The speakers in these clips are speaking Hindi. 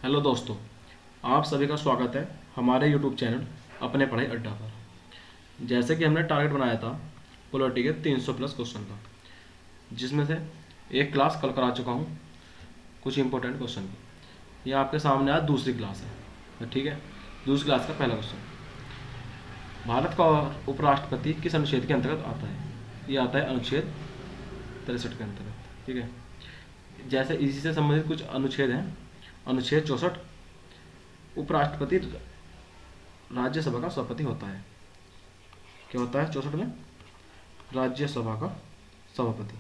हेलो दोस्तों, आप सभी का स्वागत है हमारे यूट्यूब चैनल अपने पढ़ाई अड्डा पर। जैसे कि हमने टारगेट बनाया था पॉलिटी के 300 प्लस क्वेश्चन का, जिसमें से एक क्लास कल करा चुका हूँ कुछ इंपॉर्टेंट क्वेश्चन की। ये आपके सामने आज दूसरी क्लास है, ठीक है। दूसरी क्लास का पहला क्वेश्चन, भारत का उपराष्ट्रपति किस अनुच्छेद के अंतर्गत आता है? ये आता है अनुच्छेद 63 के अंतर्गत, ठीक है। जैसे इसी से संबंधित कुछ अनुच्छेद हैं। अनुच्छेद 64, उपराष्ट्रपति राज्यसभा का सभापति होता है। क्या होता है 64 में? राज्यसभा का सभापति।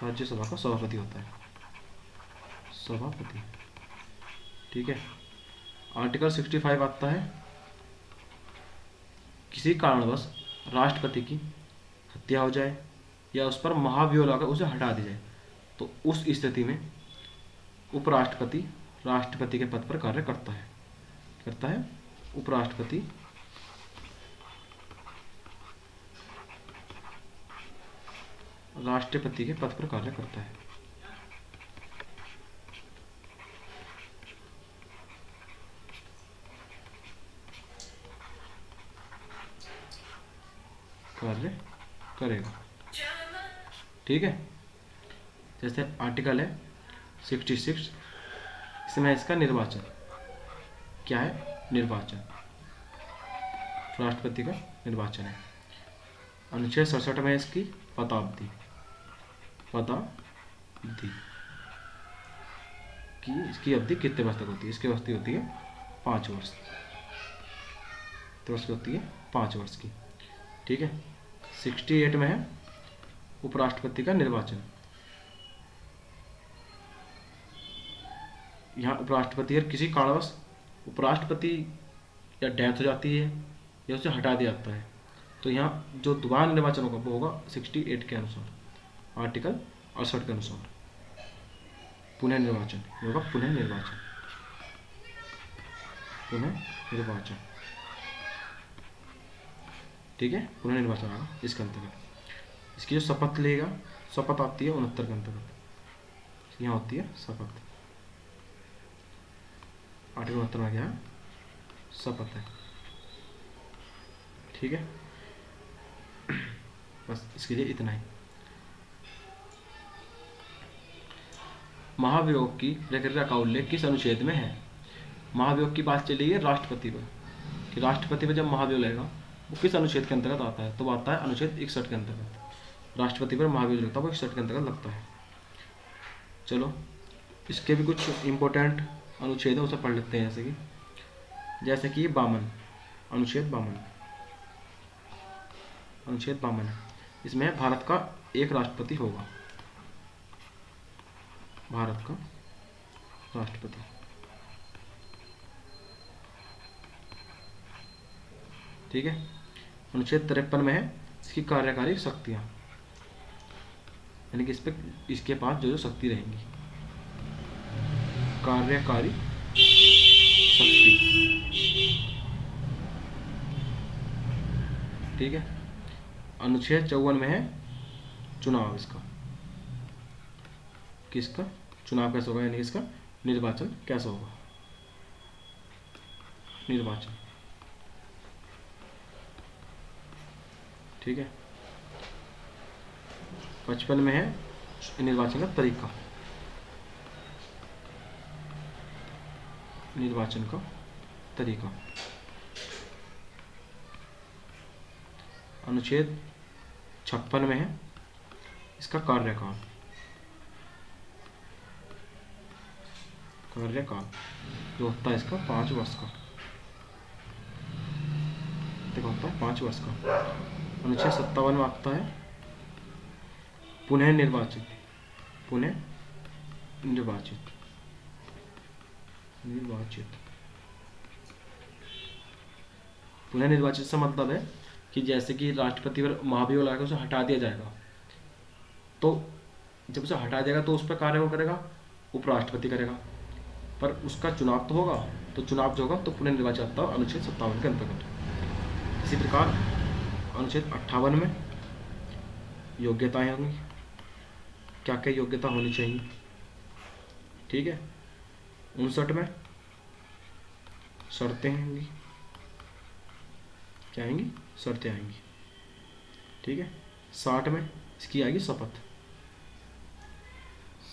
राज्यसभा का सभापति होता है, सभापति, ठीक है। आर्टिकल 65 आता है, किसी कारणवश राष्ट्रपति की हत्या हो जाए या उस पर महाभियोग लगाकर उसे हटा दी जाए तो उस स्थिति में उपराष्ट्रपति राष्ट्रपति के पद पर कार्य करता है। उपराष्ट्रपति राष्ट्रपति के पद पर कार्य करता है। कार्य करेगा, ठीक है। जैसे आर्टिकल है 66, इसमें इसका निर्वाचन क्या है? निर्वाचन, राष्ट्रपति का निर्वाचन है। अनुच्छेद 67 में इसकी पदावधि कि इसकी अवधि कितने वर्ष तक होती है? इसकी अवधि होती है 5 वर्ष। तो उसकी होती है 5 वर्ष की, ठीक है। 68 में है उपराष्ट्रपति का निर्वाचन। यहाँ उपराष्ट्रपति अगर किसी कारणवश उपराष्ट्रपति या डेथ हो जाती है या उसे हटा दिया जाता है तो यहाँ जो दोबारा निर्वाचन होगा वो होगा 68 के अनुसार, आर्टिकल 68 के अनुसार पुनः निर्वाचन होगा। पुनः निर्वाचन, ठीक है। पुनः निर्वाचन आएगा इसके अंतर्गत। इसकी जो शपथ लेगा, शपथ आती है 69 के अंतर्गत। यहाँ होती है शपथ, आर्टिकल 69 में क्या है? शपथ है, ठीक है। बस इसके लिए इतना ही। महाभियोग की प्रक्रिया का उल्लेख किस अनुच्छेद में है? महाभियोग की बात चली है राष्ट्रपति पर, कि राष्ट्रपति पर जब महाभियोग लगेगा वो किस अनुच्छेद के अंतर्गत आता है? तो वो आता है अनुच्छेद 61 के अंतर्गत। राष्ट्रपति पर महाभियोग लगता है वो 61 के अंतर्गत लगता है। चलो, इसके भी कुछ इंपॉर्टेंट अनुच्छेद है, उसे पढ़ लेते हैं। जैसे कि 52, अनुच्छेद 52 है। इसमें भारत का एक राष्ट्रपति होगा, भारत का राष्ट्रपति, ठीक है। अनुच्छेद 53 में है इसकी कार्यकारी शक्तियां, यानी कि इसके पास जो शक्ति रहेंगी, कार्यकारी शक्ति, ठीक है। अनुच्छेद 54 में है चुनाव, इसका किसका चुनाव कैसे होगा, यानी इसका निर्वाचन कैसे होगा, निर्वाचन, ठीक है। 55 में है निर्वाचन का तरीका, निर्वाचन का तरीका। अनुच्छेद 56 में है इसका कार्यकाल, जो होता है इसका 5 वर्ष का, देखो होता है 5 वर्ष का। अनुच्छेद 57 में आता है पुनः निर्वाचित, से मतलब है कि जैसे कि राष्ट्रपति पर महाभियोग लगाकर उसे हटा दिया जाएगा, तो जब उसे हटा जाएगा तो उस पर कार्य वो करेगा उपराष्ट्रपति करेगा, पर उसका चुनाव तो होगा, तो चुनाव जो होगा तो पुनः निर्वाचन आता है अनुच्छेद 57 के अंतर्गत। इसी प्रकार अनुच्छेद 58 में योग्यताएं होंगी, क्या क्या योग्यता होनी चाहिए। ठीक है, 59 में शर्तें आएंगी, क्या आएंगी, शर्तें आएंगी। ठीक है, 60 में इसकी आएगी शपथ,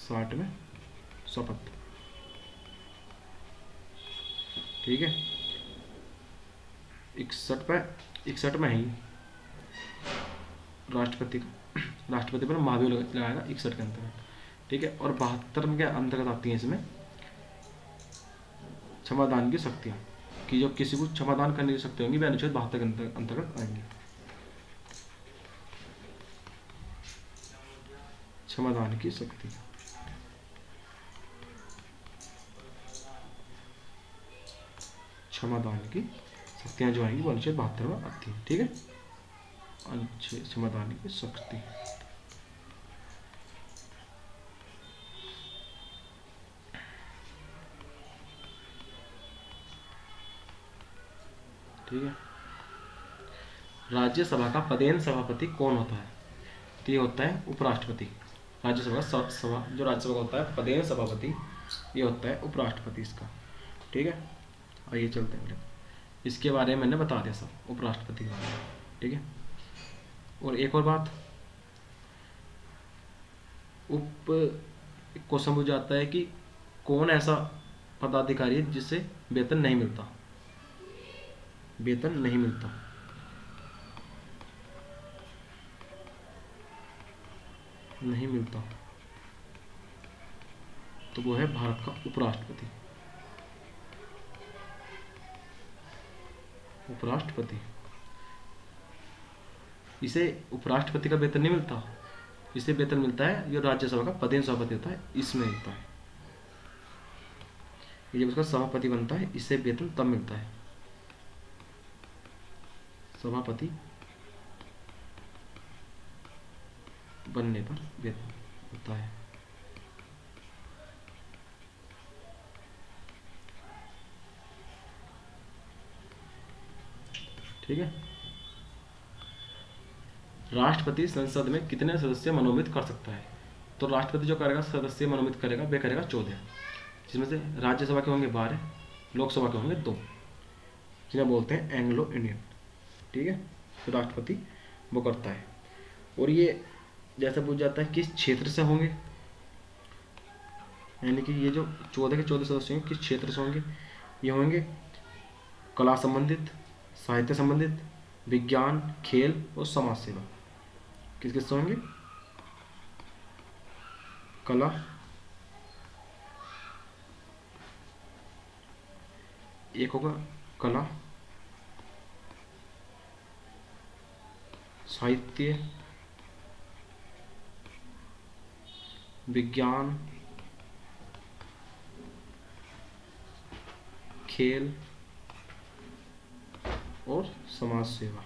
60 में शपथ। ठीक है, 61 में ही राष्ट्रपति का, राष्ट्रपति पर महाभियोग लगाएगा 61 के अंतर्गत। ठीक है, और 72 के अंतर्गत आती हैं इसमें क्षमादान की शक्तियाँ, कि जो किसी को क्षमादान करने की शक्ति होंगी वे अनुच्छेद 72 के अंतर्गत आएंगी। क्षमादान की शक्ति, क्षमादान की शक्तियाँ जो आएंगी वो अनुच्छेद 72 में आती हैं। ठीक है, अनुच्छेद क्षमादान की शक्ति। ठीक है, राज्यसभा का पदेन सभापति कौन होता है, तो ये होता है उपराष्ट्रपति। राज्यसभा का सभा जो राज्यसभा का होता है पदेन सभापति, ये होता है उपराष्ट्रपति इसका। ठीक है, आइए चलते हैं, इसके बारे में मैंने बता दिया सब, उपराष्ट्रपति के बारे में। ठीक है, और एक और बात, उप क्वेश्चन पूछ जाता है कि कौन ऐसा पदाधिकारी है जिससे वेतन नहीं मिलता, वेतन नहीं मिलता। नहीं मिलता तो वो है भारत का उपराष्ट्रपति। उपराष्ट्रपति, इसे उपराष्ट्रपति का वेतन नहीं मिलता, इसे वेतन मिलता है जो राज्यसभा का पदेन सभापति होता है, इसमें मिलता है। ये जब उसका सभापति बनता है इससे वेतन तब मिलता है, सभापति बनने पर वेतन होता है। ठीक है, राष्ट्रपति संसद में कितने सदस्य मनोनीत कर सकता है, तो राष्ट्रपति जो करेगा सदस्य मनोनीत करेगा वे करेगा 14, जिसमें से राज्यसभा के होंगे 12, लोकसभा के होंगे 2, जिन्हें बोलते हैं एंग्लो इंडियन। ठीक है, तो राष्ट्रपति वो करता है। और ये जैसे पूछ जाता है किस क्षेत्र से होंगे, यानी कि ये जो 14 के 14 सदस्य होंगे किस क्षेत्र से होंगे, ये होंगे कला संबंधित, साहित्य संबंधित, विज्ञान, खेल और समाज सेवा। किस किस से होंगे, कला, एक होगा कला, साहित्य, विज्ञान, खेल और समाज सेवा,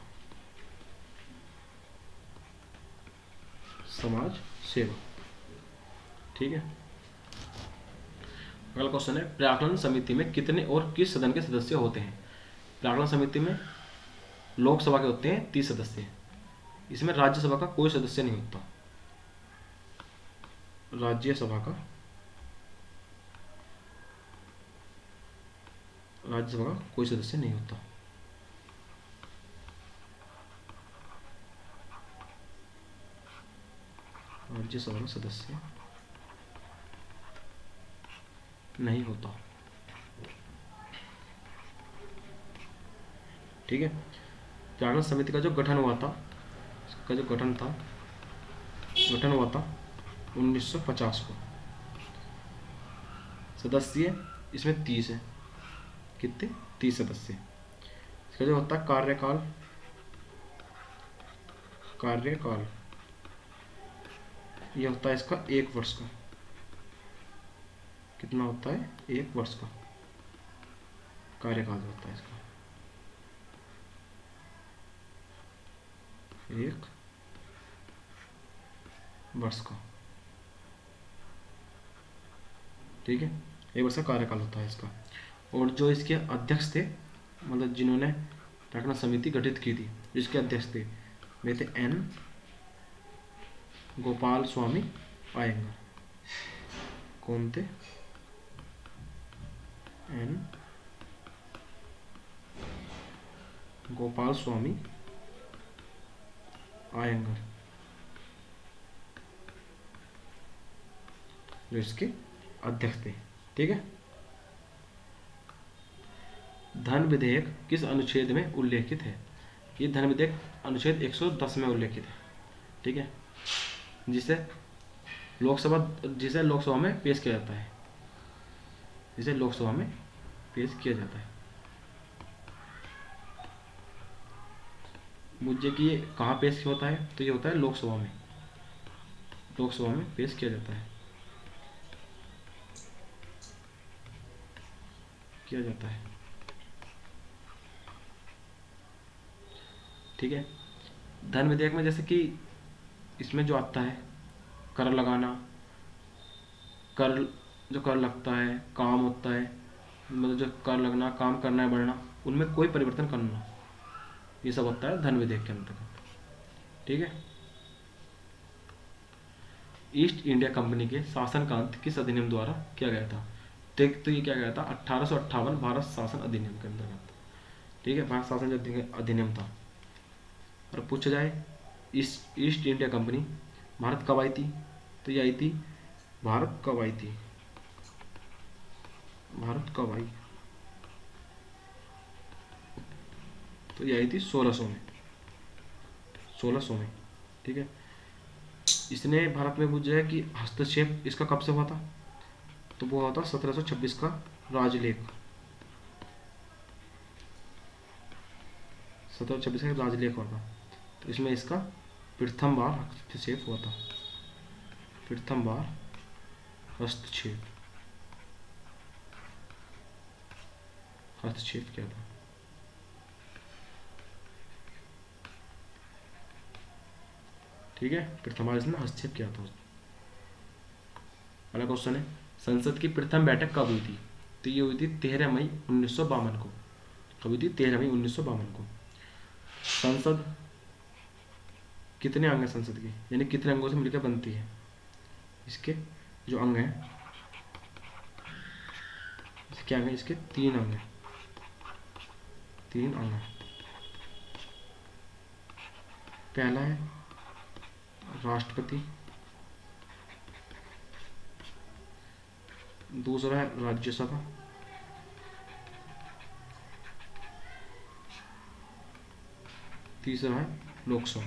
समाज सेवा। ठीक है, अगला क्वेश्चन है प्राक्कलन समिति में कितने और किस सदन के सदस्य होते हैं। प्राक्कलन समिति में लोकसभा के होते हैं 30 सदस्य, इसमें राज्यसभा का कोई सदस्य नहीं होता, राज्यसभा का कोई सदस्य नहीं होता। राज्यसभा का सदस्य नहीं होता। ठीक है, प्राक्कलन समिति का जो गठन हुआ था, इसका जो गठन हुआ था 1950 को। सदस्य इसमें 30 है, कितने, 30 सदस्य। इसका जो होता है कार्यकाल ये होता है इसका 1 वर्ष का। कितना होता है, 1 वर्ष का कार्यकाल होता है इसका, 1 वर्ष का। ठीक है, 1 वर्ष का कार्यकाल होता है इसका। और जो इसके अध्यक्ष थे, मतलब जिन्होंने प्राक्कलन समिति गठित की थी, जिसके अध्यक्ष थे वे थे एन गोपाल स्वामी आएंगे। कौन थे? एन गोपाल स्वामी आयंगर, जो इसके अध्यक्ष थे। ठीक है। धन विधेयक किस अनुच्छेद में उल्लेखित है? ये धन विधेयक अनुच्छेद 110 में उल्लेखित है। ठीक है। जिसे लोकसभा में पेश किया जाता है, जिसे लोकसभा में पेश किया जाता है। मुझे कि ये कहाँ पेश होता है, तो ये होता है लोकसभा में, लोकसभा में पेश किया जाता है, किया जाता है। ठीक है। धन विधेयक में जैसे कि इसमें जो आता है कर लगाना, कर जो कर लगता है, काम होता है, मतलब जो कर लगना, काम करना है, बढ़ना, उनमें कोई परिवर्तन करना, ये सब होता है धन विधेयक के अंतर्गत। ठीक है। ईस्ट इंडिया कंपनी के शासन का अंत किस अधिनियम द्वारा किया गया था? तो ये क्या गया था? 1858 भारत शासन अधिनियम के अंतर्गत। ठीक है। भारत शासन जो अधिनियम था। और पूछा जाए ईस्ट इंडिया कंपनी भारत कब आई थी, तो ये आई थी, भारत कब आई थी, भारत कब आई, तो ये आई थी 1600 में, 1600 में। ठीक है। इसने भारत में पूछा है कि हस्तक्षेप इसका कब से हुआ था, तो वो हुआ था 1726 का राजलेख, 1726 का राजलेख हुआ था। तो इसमें इसका प्रथम बार हस्तक्षेप हुआ था, प्रथम बार हस्तक्षेप हस्तक्षेप किया था। ठीक है। प्रथम बार इसने हस्तक्षेप किया था। अगला क्वेश्चन है, संसद की प्रथम बैठक कब हुई थी? तो ये हुई थी 13 मई 1952 को। कब हुई थी? 13 मई 1952 को। संसद कितने अंग है संसद के, यानी कितने अंगों से मिलकर बनती है? इसके जो अंग हैं, इसके अंग हैं, इसके 3 अंग हैं, 3 अंग हैं। पहला है राष्ट्रपति, दूसरा है राज्यसभा, तीसरा है लोकसभा।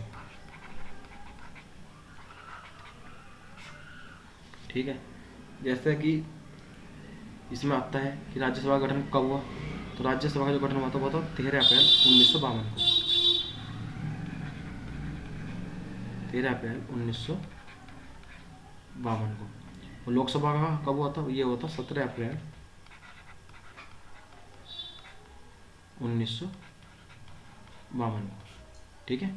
ठीक है। जैसे कि इसमें आता है कि राज्यसभा का गठन कब हुआ, तो राज्यसभा का जो गठन हुआ था वो था 13 अप्रैल 1952 को, 13 अप्रैल 1952 को। और लोकसभा का कब हुआ था, ये हुआ था 17 अप्रैल 1952 को। ठीक है।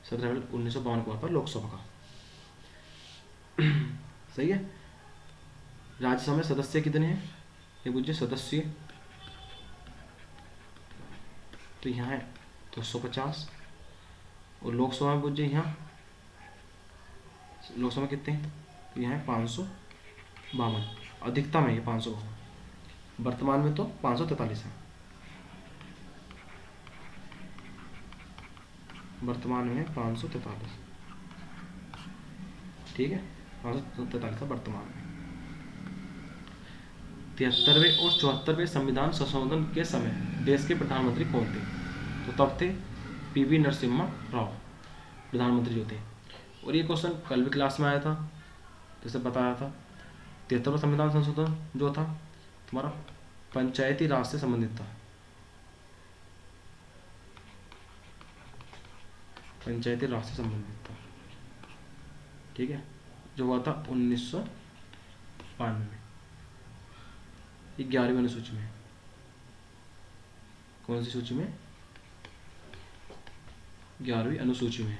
17 अप्रैल 1952 को हुआ था लोकसभा का। सही है। राज्यसभा में सदस्य कितने हैं, ये पूछिए सदस्य, तो यहाँ है 250। और लोकसभा में पूछिए यहाँ लोकसभा में कितने हैं, तो यहाँ है 552। अधिकतम है ये 552, वर्तमान में तो 543 है, वर्तमान में 543। ठीक है। 543 है वर्तमान में। 73वें और 74वें संविधान संशोधन के समय देश के प्रधानमंत्री कौन थे? तो तब थे पीवी नरसिम्हा राव, प्रधानमंत्री जो थे। और ये क्वेश्चन कल भी क्लास में आया था, जैसे बताया था। 73वां संविधान संशोधन जो था तुम्हारा पंचायती राज से संबंधित था, पंचायती राज से संबंधित था। ठीक है। जो हुआ था 1992 में, 11वीं अनुसूची में। कौन सी सूची में? 11वीं अनुसूची में।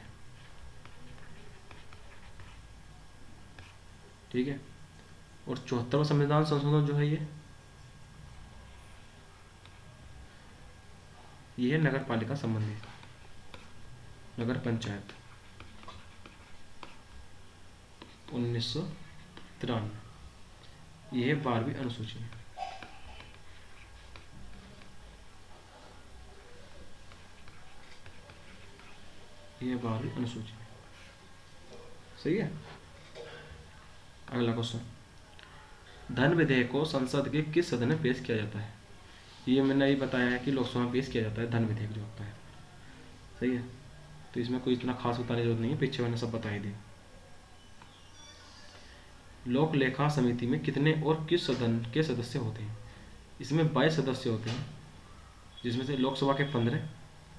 ठीक है। और 74वां संविधान संशोधन जो है ये है नगर पालिका संबंधी, नगर पंचायत। 1993। यह 12वीं अनुसूची है। यह 12वीं अनुसूची है। सही है। अगला क्वेश्चन, धन विधेयक को संसद के किस सदन में पेश किया जाता है? ये मैंने ही बताया है कि लोकसभा में पेश किया जाता है धन विधेयक जो होता है। सही है। तो इसमें कोई इतना खास बताने की जरूरत नहीं है, पीछे मैंने सब बता ही दिया। लोक लेखा समिति में कितने और किस सदन के सदस्य होते हैं? इसमें 22 सदस्य होते हैं, जिसमें से लोकसभा के 15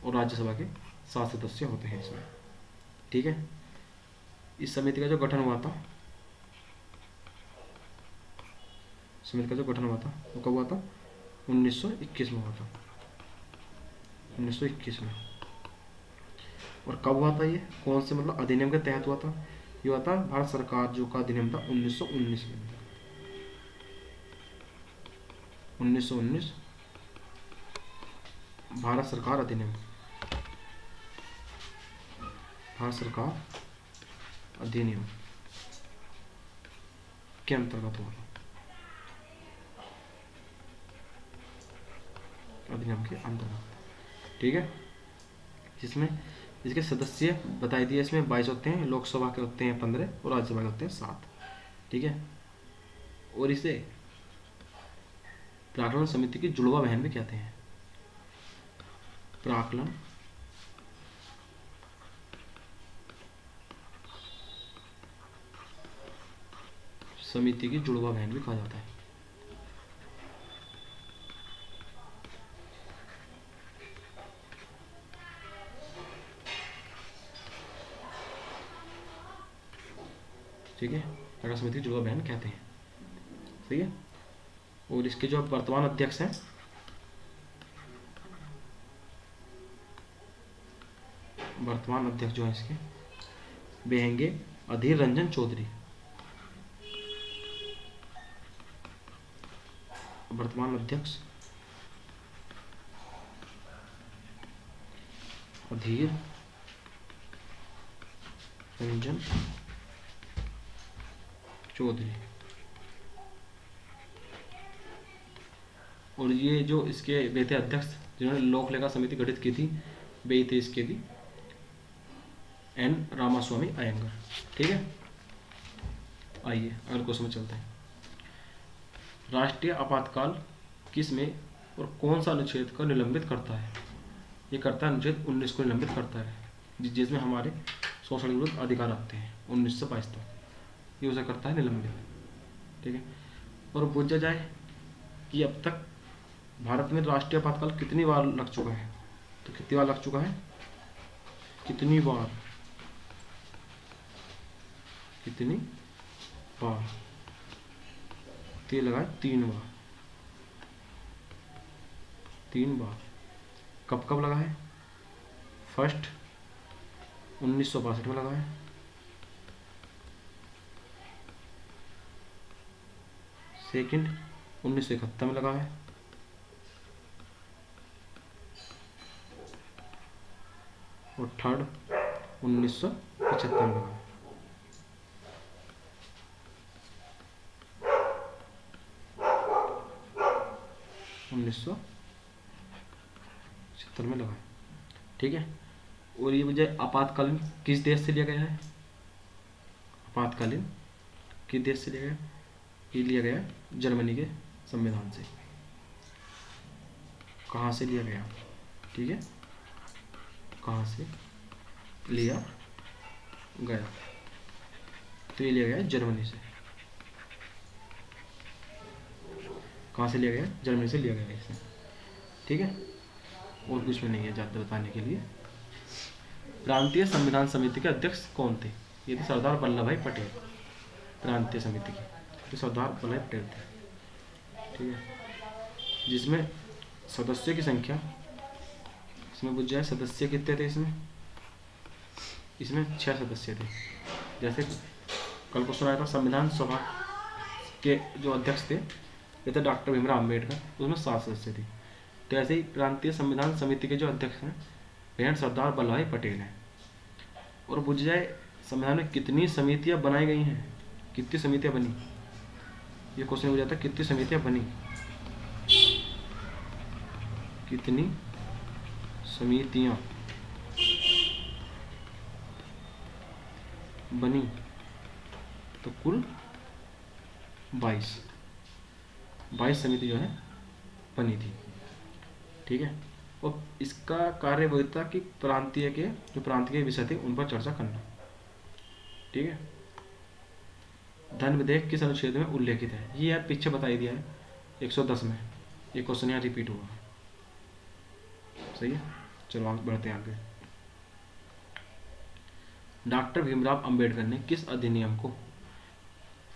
और राज्यसभा के 7 सदस्य होते हैं इसमें। ठीक है। इस समिति का जो गठन हुआ था, समिति का जो गठन हुआ था वो कब हुआ था? 1921 में हुआ था। 1921 में। और कब हुआ था ये? कौन से मतलब अधिनियम के तहत हुआ था? ये हुआ था भारत सरकार जो का अधिनियम था 1919 में। 1919 भारत सरकार अधिनियम, भारत सरकार अधिनियम के अंतर्गत हुआ था। अधिनियम के अंतर्गत। ठीक है। जिसमें इसके सदस्य बताई दिए, इसमें 22 होते हैं, लोकसभा के होते हैं 15 और राज्यसभा के होते हैं 7। ठीक है। और इसे प्राक्कलन समिति की जुड़वा बहन भी कहते हैं। प्राक्कलन समिति की जुड़वा बहन भी कहा जाता है। ठीक है। प्राक्कलन समिति की जुड़वा बहन कहते हैं। सही है। और इसके जो वर्तमान अध्यक्ष हैं, वर्तमान अध्यक्ष जो है इसके, वे हैंगे अधीर रंजन चौधरी। वर्तमान अध्यक्ष अधीर रंजन चौधरी। और ये जो इसके वे थे अध्यक्ष जिन्होंने लोक लेखा समिति गठित की थी, वे थे इसके भी एन रामास्वामी अयंगर। ठीक है। आइए अगले क्वेश्चन में चलते हैं। राष्ट्रीय आपातकाल किस में और कौन सा अनुच्छेद को निलंबित करता है? ये करता है अनुच्छेद 19 को निलंबित करता है, जिसमें हमारे शोषण के विरुद्ध अधिकार आते हैं 1922 तक। ये उसे करता है निलंबित। ठीक है। और पूछा जाए कि अब तक भारत में राष्ट्रीय आपातकाल कितनी बार लग चुका है, तो कितनी बार लग चुका है? कितनी बार? कितनी बार? तो ये लगा है 3 बार। 3 बार। कब कब लगा है? फर्स्ट 1962 में लगा है, सेकंड 1971 में लगा है, और थर्ड 1975 में लगा है। में लगा है। ठीक है। और ये मुझे आपातकालीन किस देश से लिया गया है? आपातकालीन किस देश से लिया गया? ये लिया गया जर्मनी के संविधान से। कहाँ से लिया गया? ठीक है। कहाँ से लिया गया? तो ये लिया गया जर्मनी से। कहाँ से लिया गया? जर्मनी से लिया गया इसे। ठीक है। और कुछ में नहीं है ज़्यादा बताने के लिए। प्रांतीय संविधान समिति के अध्यक्ष कौन थे? ये थे सरदार वल्लभ भाई पटेल। प्रांतीय समिति के तो सरदार वल्लभ भाई पटेल थे। ठीक है। जिसमें सदस्यों की संख्या, इसमें पूछ जाए सदस्य कितने थे इसमें? इसमें 6 सदस्य थे। जैसे कल क्वेश्चन आया था संविधान सभा के जो अध्यक्ष थे ये थे डॉक्टर भीमराव अम्बेडकर, उसमें 7 सदस्य थे। तो ऐसे ही प्रांतीय संविधान समिति के जो अध्यक्ष हैं वे सरदार वल्लभ भाई पटेल हैं। और पूछ जाए संविधान में कितनी समितियां बनाई गई हैं, कितनी समितियां बनी, ये क्वेश्चन हो जाता है कितनी समितियां बनी, कितनी समितियां बनी, तो कुल 22 समिति जो है बनी थी। ठीक है, और इसका कार्य वही था कि जो प्रांतीय विषय थे उन पर चर्चा करना। ठीक है, धन विधेयक किस अनुच्छेद में उल्लेखित है, ये यार पीछे बता ही दिया है 110 में, ये क्वेश्चन यहाँ रिपीट हुआ। सही है, चलो आगे बढ़ते हैं आगे। डॉक्टर भीमराव अंबेडकर ने किस अधिनियम को,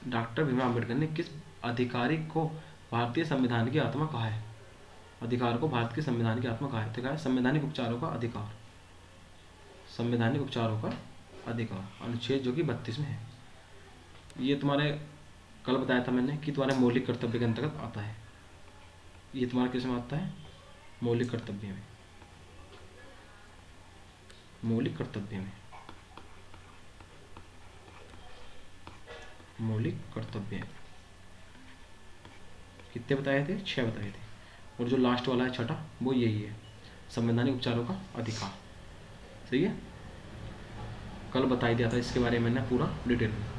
डॉक्टर भीमराव अंबेडकर ने किस अधिकारी को भारतीय संविधान की आत्मा कहा है, अधिकार को भारत के संविधान की आत्मा कहा है, तो कहा है संवैधानिक उपचारों का अधिकार, संवैधानिक उपचारों का अधिकार, अनुच्छेद जो कि 32 में है। ये तुम्हारे कल बताया था मैंने कि तुम्हारे मौलिक कर्तव्य के अंतर्गत आता है, ये तुम्हारा किस में आता है, मौलिक कर्तव्य में, मौलिक कर्तव्य में, मौलिक कर्तव्य। कितने बताए थे, 6 बताए थे, और जो लास्ट वाला है छठा वो यही है, संवैधानिक उपचारों का अधिकार। सही है, कल बता ही दिया था इसके बारे में मैंने पूरा डिटेल में।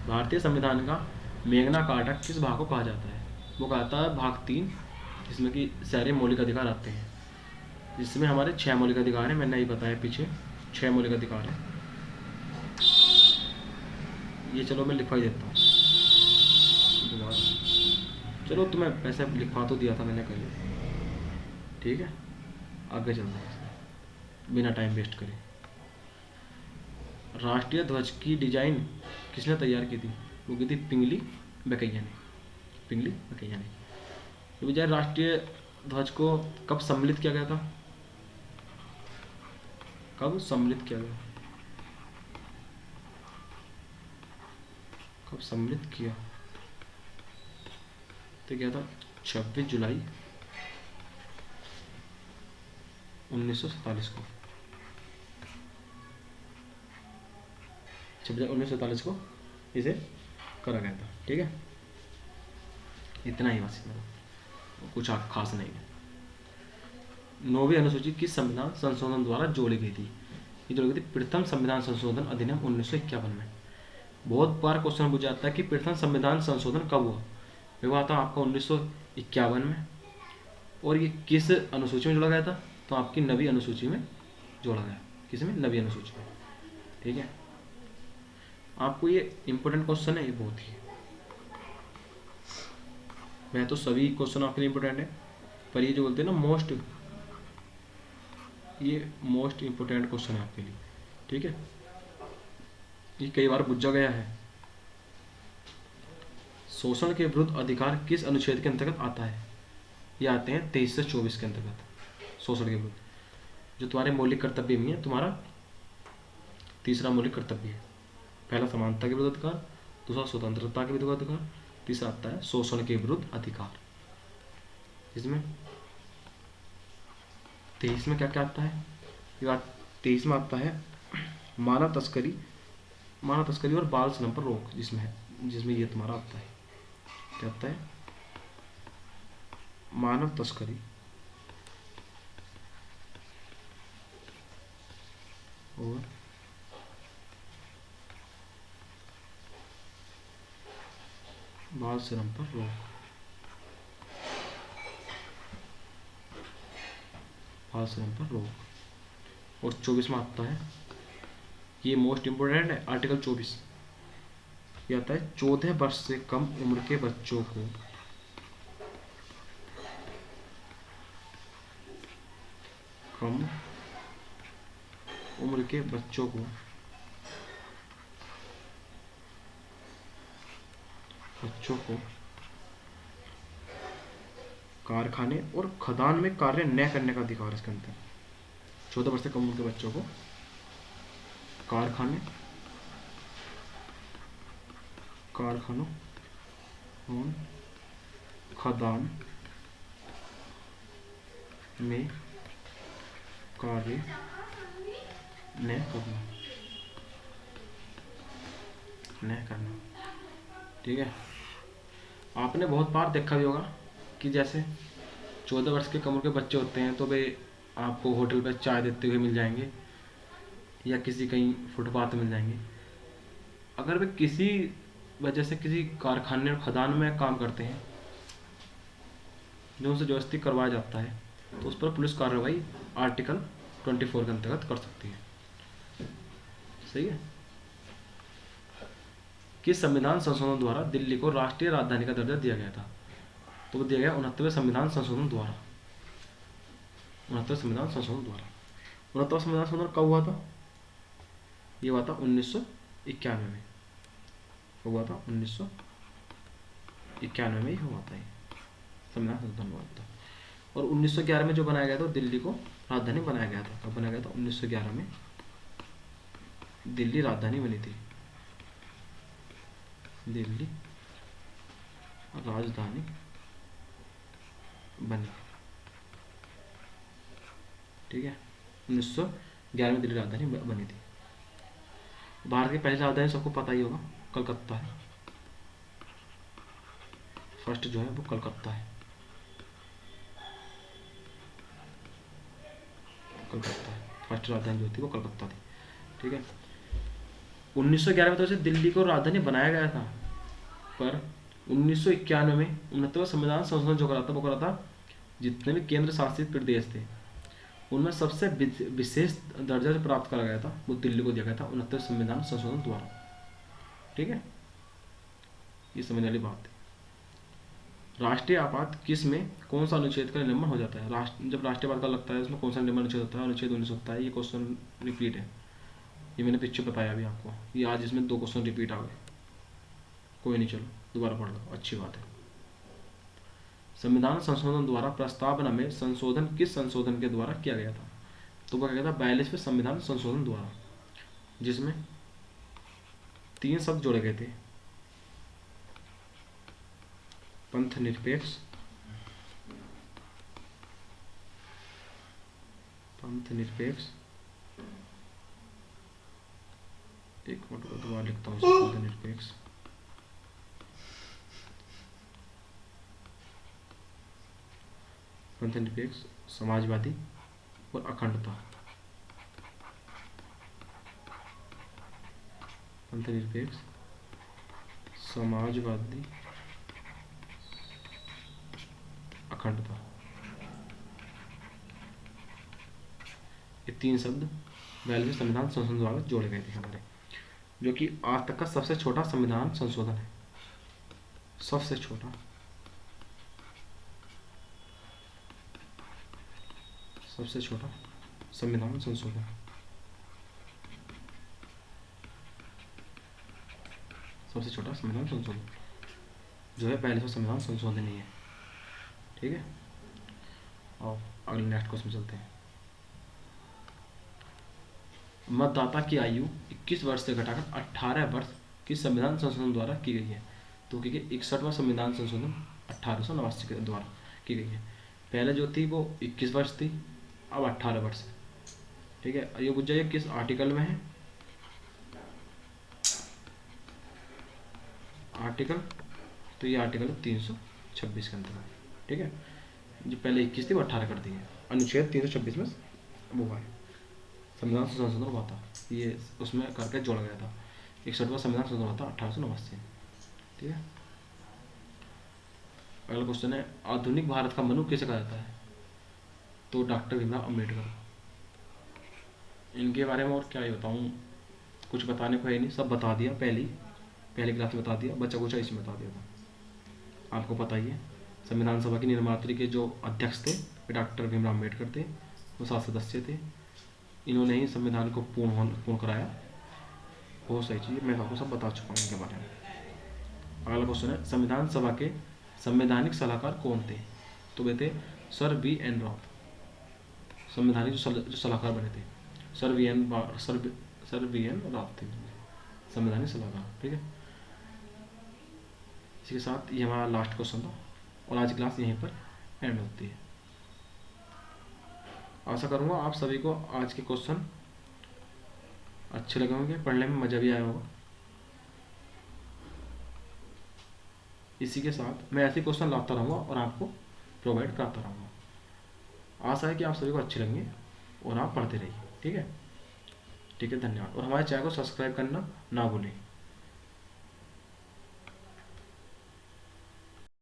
भारतीय संविधान का मेग्ना कार्टा किस भाग को कहा जाता है, वो कहता है भाग 3, जिसमें कि सारे मौलिक अधिकार आते हैं, जिसमें हमारे 6 मौलिक अधिकार हैं, मैंने ही बताया पीछे 6 मौलिक अधिकार हैं। ये चलो मैं लिखवा ही देता हूँ दोबारा, चलो तुम्हें वैसे लिखवा तो दिया था मैंने कल। ठीक है, आगे चलते हैं बिना टाइम वेस्ट करे। राष्ट्रीय ध्वज की डिजाइन किसने तैयार की थी, वो की थी पिंगली बकैया ने, पिंगली बकैया ने। तो विजय राष्ट्रीय ध्वज को कब सम्मिलित किया गया था, कब सम्मिलित किया गया, कब सम्मिलित किया, तो क्या था 26 जुलाई 1947 को, 1947 को इसे करा गया था। ठीक है, इतना ही बस, कुछ खास नहीं है। 9वीं अनुसूची किस संविधान संशोधन द्वारा जोड़ी गई थी, ये जोड़ी गई थी प्रथम संविधान संशोधन अधिनियम 1951 में। बहुत बार क्वेश्चन पूछा जाता है कि प्रथम संविधान संशोधन कब हुआ, मैं बताता हूँ आपका 1951 में, और ये किस अनुसूची में जोड़ा गया था, तो आपकी 9वीं अनुसूची में जोड़ा गया, किस में, 9वीं अनुसूची में। ठीक है, आपको ये इंपॉर्टेंट क्वेश्चन है, ये बहुत ही, मैं तो सभी क्वेश्चन आपके लिए इंपॉर्टेंट है, पर ये जो बोलते हैं ना मोस्ट, ये मोस्ट इंपॉर्टेंट क्वेश्चन है आपके लिए। ठीक है, ये कई बार पूछा गया है। शोषण के विरुद्ध अधिकार किस अनुच्छेद के अंतर्गत आता है, ये आते हैं 23 से 24 के अंतर्गत। शोषण के विरुद्ध जो तुम्हारे मौलिक कर्तव्य में है, तुम्हारा तीसरा मौलिक कर्तव्य है, पहला समानता के विरुद्ध अधिकार, दूसरा स्वतंत्रता के विरुद्ध अधिकार, तीसरा आता है शोषण के विरुद्ध अधिकार। इसमें 23 में क्या क्या आता है, ये बात 23 में आता है मानव तस्करी और बाल श्रम पर रोक, जिसमें ये तुम्हारा आता है, क्या आता है, मानव तस्करी और बाल श्रम पर रोक, बाल श्रम पर रोक। और 24 में आता है, ये मोस्ट इंपोर्टेंट है, आर्टिकल 24, ये आता है 14 वर्ष से कम उम्र के बच्चों को कारखाने और खदान में कार्य न करने का अधिकार है इसके अंदर। 14 वर्ष से कम उम्र के बच्चों को कारखानों और खदान में कार्य न करना। नहीं करना। ठीक है, आपने बहुत बार देखा भी होगा कि जैसे 14 वर्ष के कम उम्र के बच्चे होते हैं तो वे आपको होटल पर चाय देते हुए मिल जाएंगे या किसी कहीं फुटपाथ मिल जाएंगे। अगर वे किसी वजह से किसी कारखाने और खदान में काम करते हैं जो उनसे जबरदस्ती करवाया जाता है तो उस पर पुलिस कार्रवाई आर्टिकल 24 के अंतर्गत कर सकती है। सही है। किस संविधान संशोधन द्वारा दिल्ली को राष्ट्रीय राजधानी का दर्जा दिया गया था? तो वो दिया गया 69वें संविधान संशोधन द्वारा। 69वें संविधान संशोधन द्वारा। 69वां संविधान संशोधन कब हुआ था? ये हुआ था 1991 में। कब हुआ था? 1991 में ही हुआ था ये संविधान संशोधन हुआ था। और 1911 में जो बनाया गया था दिल्ली को राजधानी बनाया गया था। कब बनाया गया था? 1911 में दिल्ली राजधानी बनी थी। दिल्ली राजधानी बनी। ठीक है, 1911 में दिल्ली राजधानी बनी थी। भारत की पहली राजधानी सबको पता ही होगा, कलकत्ता है। फर्स्ट जो है वो कलकत्ता है। कलकत्ता है फर्स्ट राजधानी जो थी वो कलकत्ता थी। ठीक है, 1911 में तो वैसे दिल्ली को राजधानी बनाया गया था, पर 1991 में 69वां संविधान संशोधन जो करा था वो करा था जितने भी केंद्र शासित प्रदेश थे उनमें सबसे विशेष दर्जा जो प्राप्त करा गया था वो दिल्ली को दिया गया था 69वें संविधान संशोधन द्वारा। ठीक है, ये समझने वाली बात है। राष्ट्रीय आपात किस में कौन सा अनुच्छेद का निलंबन हो जाता है? जब राष्ट्रीय आपात का लगता है उसमें कौन सा निलंबन अनुच्छेद होता है? अनुच्छेद 19 होता है। ये क्वेश्चन रिपीट है, ये मैंने पीछे बताया अभी आपको। ये आज इसमें 2 क्वेश्चन रिपीट आ गए। कोई नहीं, चलो दोबारा पढ़ लो, अच्छी बात है। संविधान संशोधन द्वारा प्रस्तावना में संशोधन किस संशोधन के द्वारा किया गया था? तो वह क्या था? 42वें संविधान संशोधन द्वारा, जिसमें 3 शब्द जोड़े गए थे, पंथ निरपेक्ष, पंथ निरपेक्ष, एक मिनट को दोबारा लिखता हूँ, पंथ निरपेक्ष, पंथ निरपेक्ष, समाजवादी और अखंडता। पंथ निरपेक्ष, समाजवादी, अखंडता, ये 3 शब्द 42वें संविधान संशोधन द्वारा जोड़े गए थे हमारे, जो कि आज तक का सबसे छोटा संविधान संशोधन है। सबसे छोटा, सबसे छोटा संविधान संशोधन, सबसे छोटा संविधान संशोधन जो है 42वां संविधान संशोधन ही है। ठीक है, और अगले नेक्स्ट क्वेश्चन चलते हैं। मतदाता की आयु 21 वर्ष से घटाकर 18 वर्ष किस संविधान संशोधन द्वारा की गई है? तो क्योंकि 61वां संविधान संशोधन 1889 के द्वारा की गई है। पहले जो थी वो 21 वर्ष थी, अब 18 वर्ष है। ठीक है, ये पूछ जाइए किस आर्टिकल में है? आर्टिकल, तो ये आर्टिकल 326 के अंतर्गत। ठीक है, जो पहले 21 थी वो 18 कर दी है। अनुच्छेद 326 में वो है संविधान संशोधन हुआ था, ये उसमें करके जोड़ा गया था। 61वां संविधान संशोधन हुआ था 1889। ठीक है, अगला क्वेश्चन है, आधुनिक भारत का मनु किसे कहा जाता है? तो डॉक्टर भीमराव अम्बेडकर। इनके बारे में और क्या ही बताऊँ, कुछ बताने को है नहीं, सब बता दिया पहली क्लास में बता दिया, बच्चा कुछ इसमें बता दिया था। आपको पता ही है, संविधान सभा की निर्मात्री के जो अध्यक्ष थे डॉक्टर भीमराव अम्बेडकर थे, वो 7 सदस्य थे। इन्होंने ही संविधान को पूर्ण कराया। बहुत सही चीज़, मैं आपको सब बता चुका हूँ इनके बारे में। अगला क्वेश्चन है, संविधान सभा के संवैधानिक सलाहकार कौन थे? तो वे थे सर VN राव। संवैधानिक जो सलाहकार बने थे सर VN राव थे संवैधानिक सलाहकार। ठीक है, इसी के साथ ये हमारा लास्ट क्वेश्चन था और आज की क्लास यहीं पर एंड होती है। आशा करूँगा आप सभी को आज के क्वेश्चन अच्छे लगे होंगे, पढ़ने में मज़ा भी आया होगा। इसी के साथ मैं ऐसे क्वेश्चन लाता रहूँगा और आपको प्रोवाइड कराता रहूँगा। आशा है कि आप सभी को अच्छे लगेंगे और आप पढ़ते रहिए। ठीक है, ठीक है, धन्यवाद। और हमारे चैनल को सब्सक्राइब करना ना भूलें।